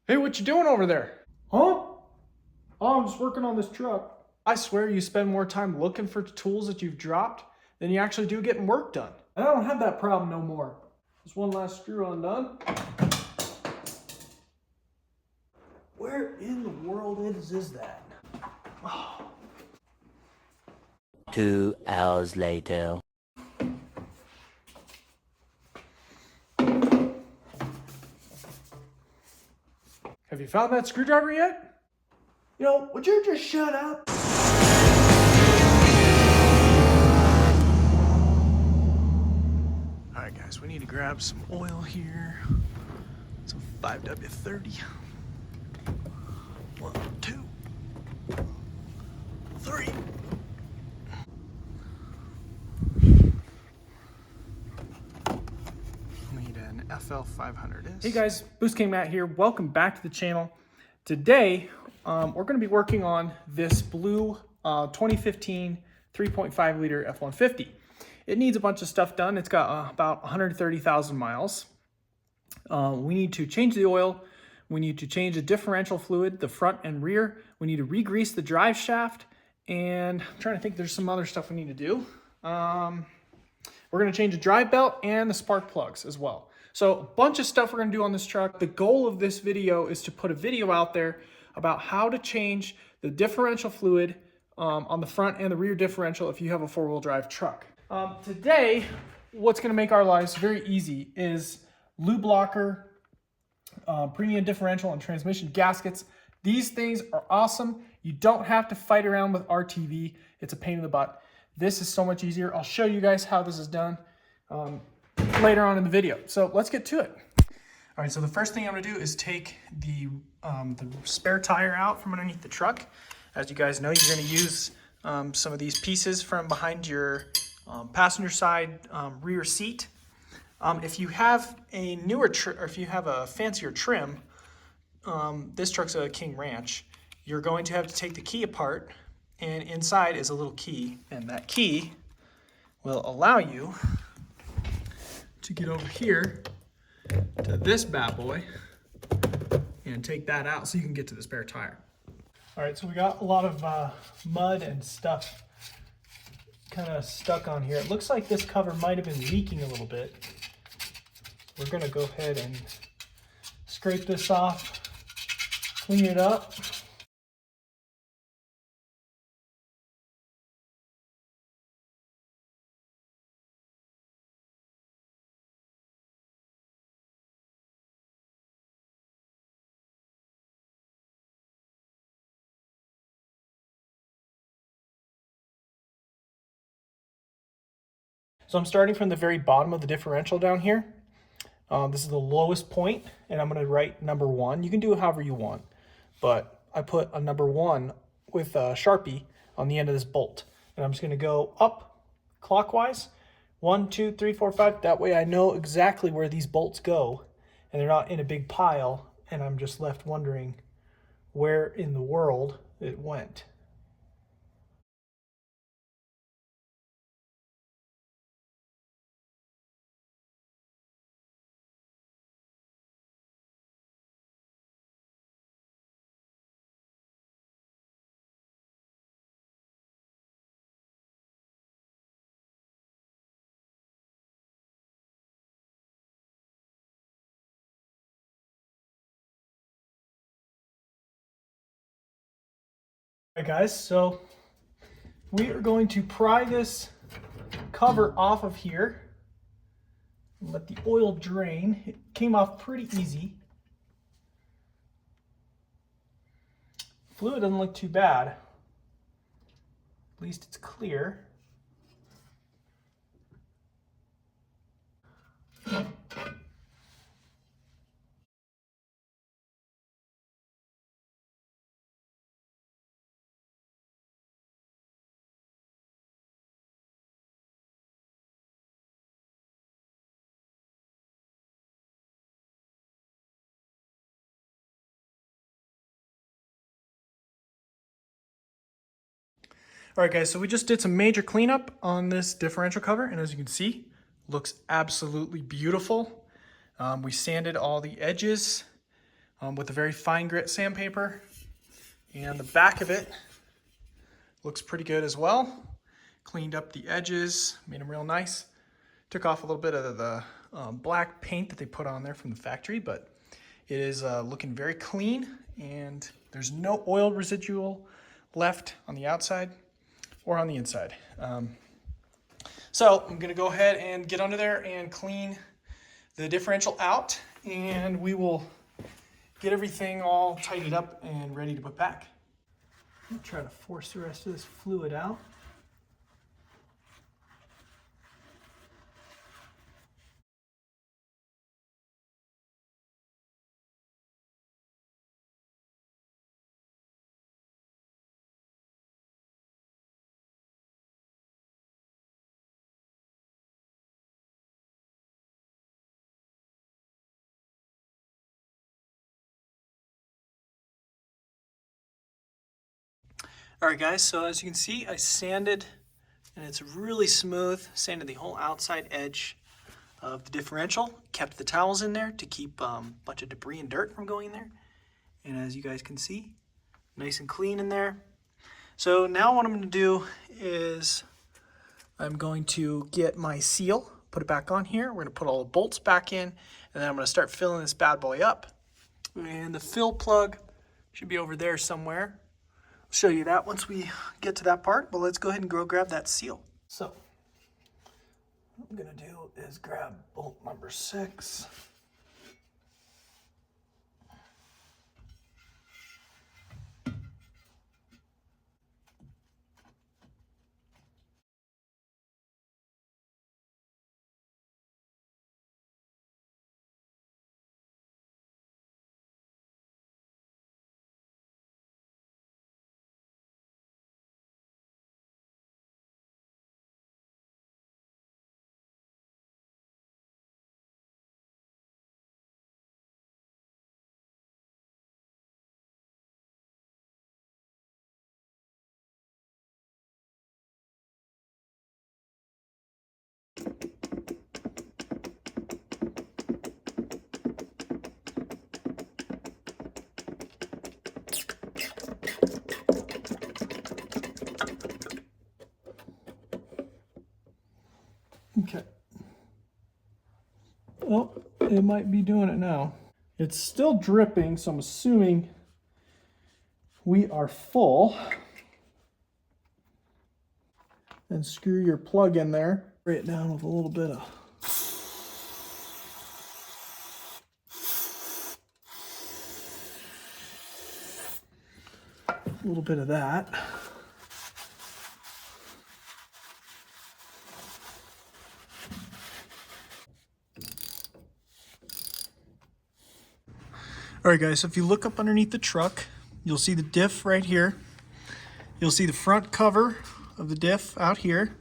Hey, what you doing over there? Huh? Oh, I'm just working on this truck. I swear you spend more time looking for tools that you've dropped than you actually do getting work done. And I don't have that problem no more. Just one last screw undone. Where in the world is that? 2 hours later. Have you found that screwdriver yet? Would you just shut up? All right, guys, we need to grab some oil here. Some 5W30. 1, 2, 3. Need an FL500. Hey guys, Boost King Matt here. Welcome back to the channel. Today, we're going to be working on this blue 2015 3.5 liter F-150. It needs a bunch of stuff done. It's got about 130,000 miles. We need to change the oil. We need to change the differential fluid, the front and rear. We need to re-grease the drive shaft. And I'm trying to think, there's some other stuff we need to do. We're going to change the drive belt and the spark plugs as well. So a bunch of stuff we're going to do on this truck. The goal of this video is to put a video out there about how to change the differential fluid on the front and the rear differential if you have a four-wheel drive truck. Today, what's going to make our lives very easy is lube blocker, premium differential and transmission gaskets. These things are awesome. You don't have to fight around with RTV. It's a pain in the butt. This is so much easier. I'll show you guys how this is done later on in the video. So let's get to it. All right, so the first thing I'm gonna do is take the spare tire out from underneath the truck. As you guys know, you're gonna use some of these pieces from behind your passenger side rear seat. If you have a newer or if you have a fancier trim, this truck's a King Ranch, you're going to have to take the key apart, and inside is a little key, and that key will allow you to get over here to this bad boy and take that out so you can get to the spare tire. All right, so we got a lot of mud and stuff kind of stuck on here. It looks like this cover might have been leaking a little bit. We're gonna go ahead and scrape this off, clean it up. So I'm starting from the very bottom of the differential down here. This is the lowest point, and I'm going to write number 1. You can do it however you want, but I put a number 1 with a Sharpie on the end of this bolt. And I'm just going to go up clockwise, 1, 2, 3, 4, 5. That way I know exactly where these bolts go, and they're not in a big pile, and I'm just left wondering where in the world it went. All right, guys, so we are going to pry this cover off of here and let the oil drain. It came off pretty easy. Fluid doesn't look too bad. At least it's clear. All right, guys, so we just did some major cleanup on this differential cover, and as you can see, looks absolutely beautiful. We sanded all the edges. with a very fine grit sandpaper. And the back of it looks pretty good as well. Cleaned up the edges, made them real nice. Took off a little bit of the black paint that they put on there from the factory, but it is looking very clean, and there's no oil residual left on the outside or on the inside. So I'm gonna go ahead and get under there and clean the differential out, and we will get everything all tidied up and ready to put back. I'm gonna try to force the rest of this fluid out. All right, guys, so as you can see, I sanded, and it's really smooth. Sanded the whole outside edge of the differential. Kept the towels in there to keep a bunch of debris and dirt from going there. And as you guys can see, nice and clean in there. So now what I'm going to do is I'm going to get my seal, put it back on here. We're going to put all the bolts back in, and then I'm going to start filling this bad boy up. And the fill plug should be over there somewhere. I'll show you that once we get to that part, but let's go ahead and go grab that seal. So what I'm going to do is grab bolt number 6. Okay. Oh, it might be doing it now. It's still dripping, so I'm assuming we are full. And screw your plug in there. Spray it down with a little bit of that. All right, guys, so if you look up underneath the truck, you'll see the diff right here. You'll see the front cover of the diff out here.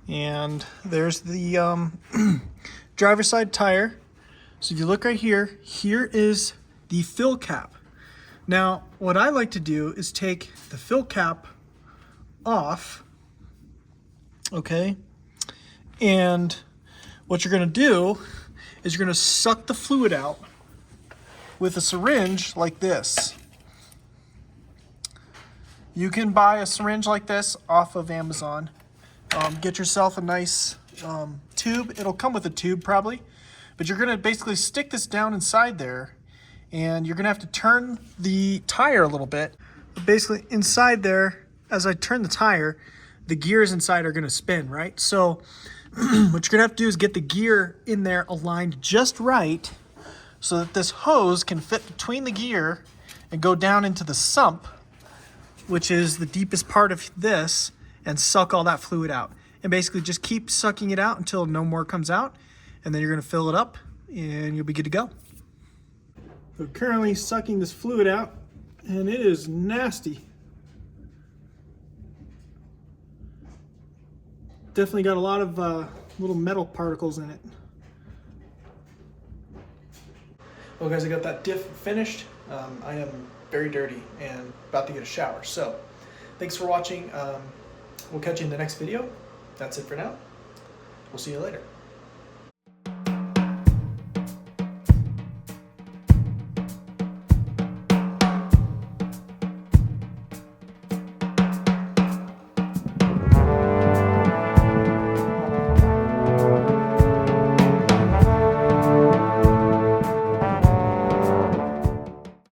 And there's the driver's side tire. So if you look right here, here is the fill cap. Now, what I like to do is take the fill cap off, okay? And what you're gonna do is you're gonna suck the fluid out with a syringe like this. You can buy a syringe like this off of Amazon. Get yourself a nice tube. It'll come with a tube probably, but you're gonna basically stick this down inside there, and you're gonna have to turn the tire a little bit. But basically inside there, as I turn the tire, the gears inside are gonna spin, right? So what you're gonna have to do is get the gear in there aligned just right so that this hose can fit between the gear and go down into the sump, which is the deepest part of this, and suck all that fluid out. And basically just keep sucking it out until no more comes out, and then you're gonna fill it up and you'll be good to go. We're currently sucking this fluid out, and it is nasty. Definitely got a lot of little metal particles in it. Well, guys, I got that diff finished. I am very dirty and about to get a shower. So thanks for watching. We'll catch you in the next video. That's it for now. We'll see you later.